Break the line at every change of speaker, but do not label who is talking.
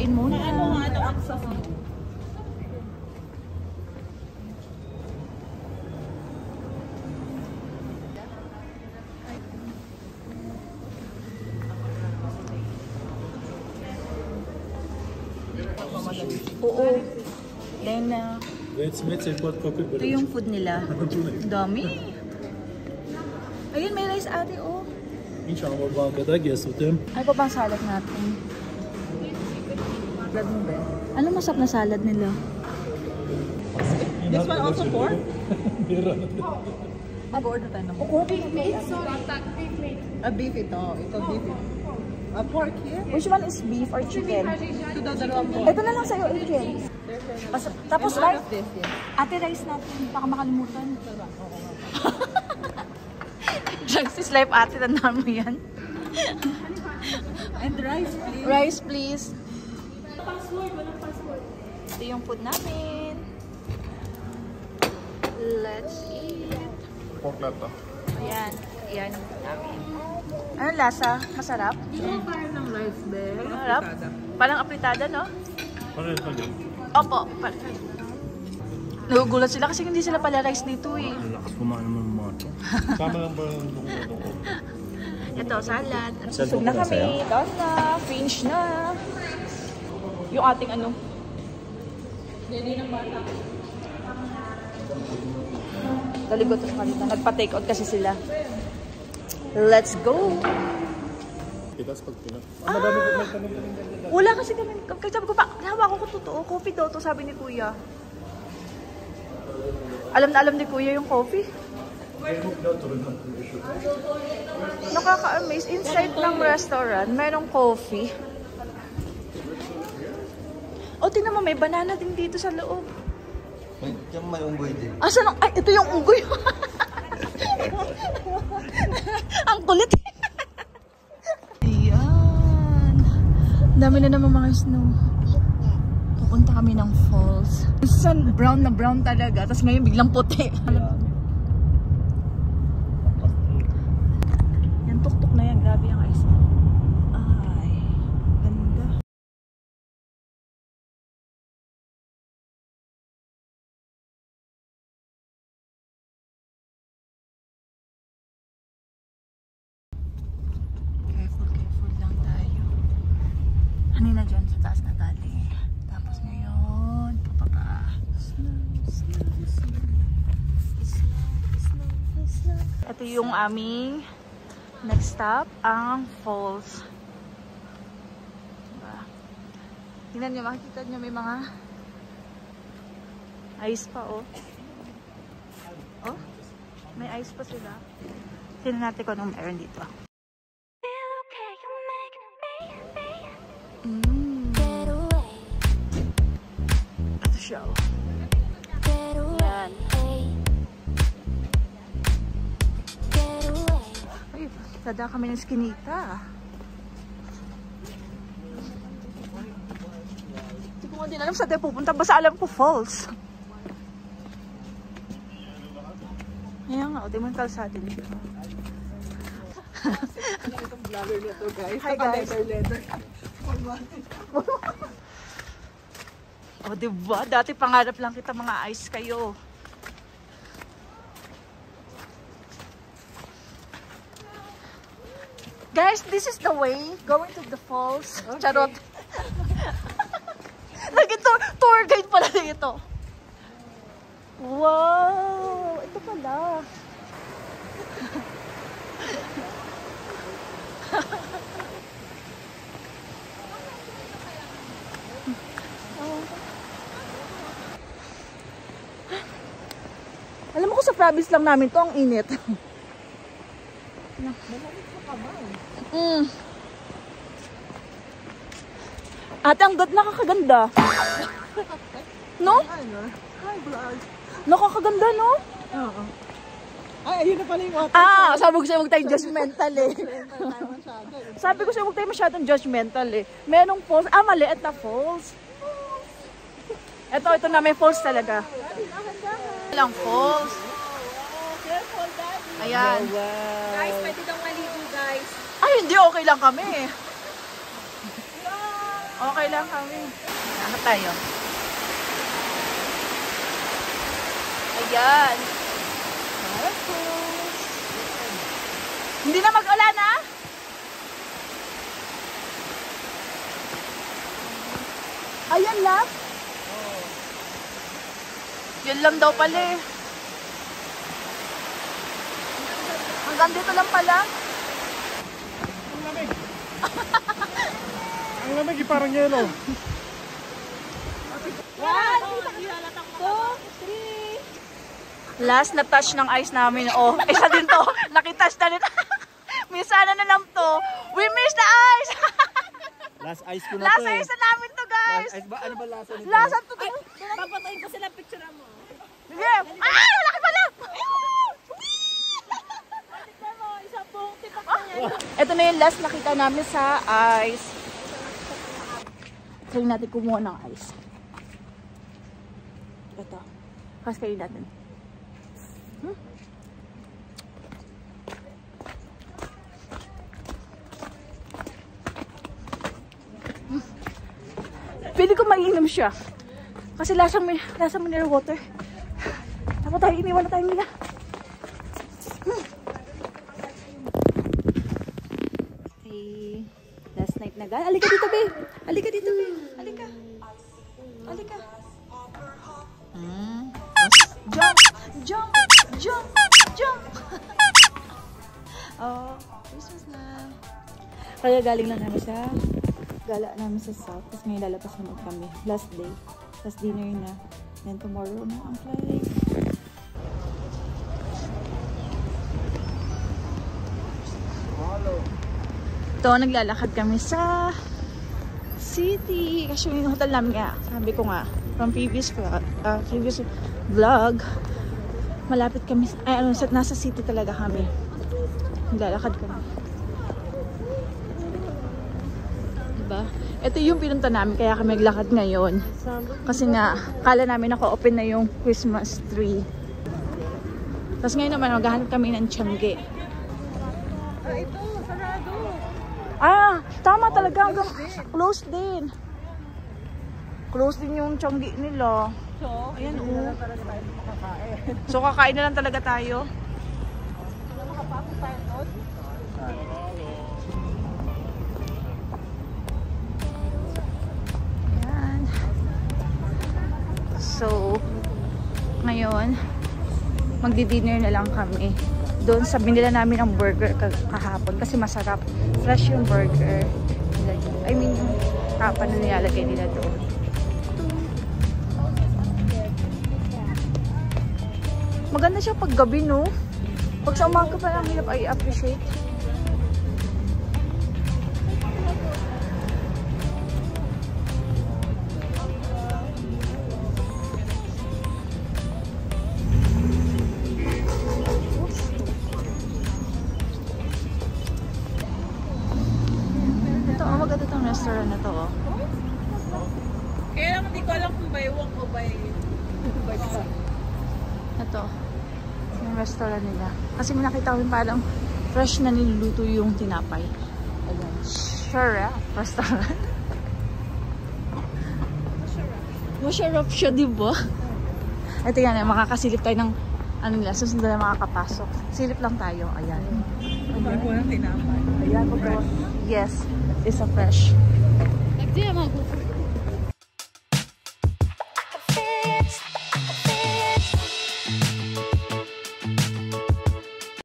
Kain muna.
Ano nga ito access mo?
Oo. Then, ito yung food nila. Dami. Ayun, may rice ate, oh. Ay pa bang salad natin? Ano masarap na salad nila?
This one also pork?
Mag-order tayo ng
Beef ito. Ito beef ito. Pork here?
Which one is beef or chicken?
Ito daw dalawang pork.
Ito na lang sa'yo, chicken. Tapos rice. Ate, rice natin. Baka makalimutan. Drugs is life, ate. Tandaan mo yan.
And rice, please.
Rice, please. Ito yung food namin. Let's eat.
Pork lata.
Ayan. Ayan yung food namin. Anong lasa? Masarap?
Parang ng rice, be.
Masarap? Parang apritada, no? Opo. Nagugulat sila kasi hindi sila pala rice dito eh.
Ang lakas kumain naman ng mga ito. Sama lang ba yung dungo-dungo?
Ito, salad. Susog na kami. Down na. Finish na. Yung ating ano. Dali ng bata. Daligot sa kanila. Nagpa-take out kasi sila. Let's go!
Pitas pag pinat.
Wala kasi kami. Kasi sabi ko pa, hawa ko totoo. Coffee daw to, sabi ni Kuya. Alam na alam ni Kuya yung coffee. Nakaka-amaze. Inside ng restaurant, mayroong coffee. O, tingnan mo, may banana din dito sa loob.
Yung may unggoy din.
Asan ang... Ay, ito yung unggoy. Ang kulit. Ayan. Dami na naman mga snow. Pupunta kami ng falls. Sun brown na brown talaga. Tapos ngayon biglang puti. Yan, tuktok na yan. Grabe yung ice. Ay, ganda. Careful lang tayo. Kanina dyan sa taas na galing. Tapos ngayon, papapa. Ito yung aming next stop, ang falls. Diba? Tingnan nyo, makikita nyo may mga ice pa, oh. Oh, may ice pa sila. Tingnan natin kung anong meron dito. Ito siya, oh. Yan. Ay, sada kami ng skinita. Hindi ko nga din alam saan tayo pupunta. Basta alam ko falls. Ayan nga, o, di mo yung kalsada dito.
Itong vlogger nito, guys.
Hi, guys.
Letter.
O, diba? Dati pangarap lang kita mga ice kayo. Guys, this is the way going to the falls. Okay. Charot. Tour guide pala dito. Wow! Ito pala. Alam mo ko sa province lang namin to, ang init. Ate, ang nakakaganda. No?
Hi, vlog.
Nakakaganda, no?
Oo. Ay, ayun na pala yung water.
Ah, sabi ko sa'yo huwag tayong judgmental eh. Sabi ko sa'yo huwag tayong masyadong judgmental eh. Merong falls. Ah, maliit na falls. Ito na may falls talaga. Walang falls. Ayan.
Guys, pwede daw maligo, guys.
Ay, hindi. Okay lang kami. Okay lang kami. Nakaka tayo. Ayan. Hindi na mag-ulan ha? Ayan lang? Yun lang daw pala eh. Hanggang dito lang pala.
Ang lamig. Ang lamig, parang yelo.
1, 2, 3. Last na touch ng ice namin. Oh, isa din to. Nakitouch na nito. Minsan na lang to. We miss the ice.
Last ice ko na
Last
to eh.
ice na namin to, guys.
Last ice ba? Ano ba lasa nito?
Last to.
Papatayin ko sila picture mo.
Sige. Ay, malaki pala. Ito na yung last nakita namin sa ice. Try natin kumuha ng ice. Ito. Kasi kayo natin. Pwede ko mainom siya. Kasi lasang mineral water. Tapos tayo, iniwan na tayo nila. Okay. Last night na guys. Halika dito, babe. Halika dito, babe. Halika. Halika. Jump! Jump! Jump! Jump! Oh, Christmas na. Kaya galing lang namin sa gala namin sa South. Tapos ngayon lalabas naman kami. Last day. Last dinner na. Then tomorrow na ang flight. Ito, naglalakad kami sa city. Kasi yung hotel namin nga, sabi ko nga, from previous vlog, malapit kami, nasa city talaga kami. Naglalakad kami. Diba? Ito yung pinunta namin, kaya kami naglakad ngayon. Kasi nga, kala namin naka-open na yung Christmas tree. Tapos ngayon naman, maghahanap kami ng Tiangge.
Ito, sarado.
Ah, tama talaga. Close din. Close din yung Tiangge nila.
So,
Ayan,
hindi na lang talaga tayo makakain.
So, kakain na lang talaga tayo.
Makapasok tayo doon.
Ayan. So, ngayon, magdi-dinner na lang kami. Doon sa binila namin ang burger kahapon kasi masarap. Fresh yung burger. I mean, kapan na nilalagay nila doon. Maganda siya pag gabi, no? Pag sa umaga pa lang hirap, I appreciate. Maganda itong restaurant na to, oh.
Kaya lang hindi ko alam kung by walk o by car.
Ito, yung restaurant nila. Kasi may nakita ko yung parang fresh na niluluto yung tinapay. Ayan. Sure, restaurant. Masarap siya, diba? Ito yan, makakasilip tayo ng ano nila, susunod na makakapasok. Silip lang tayo, ayan.
Hindi ko lang tinapay.
Ayan, yes, it's a fresh.
Nagdi, mga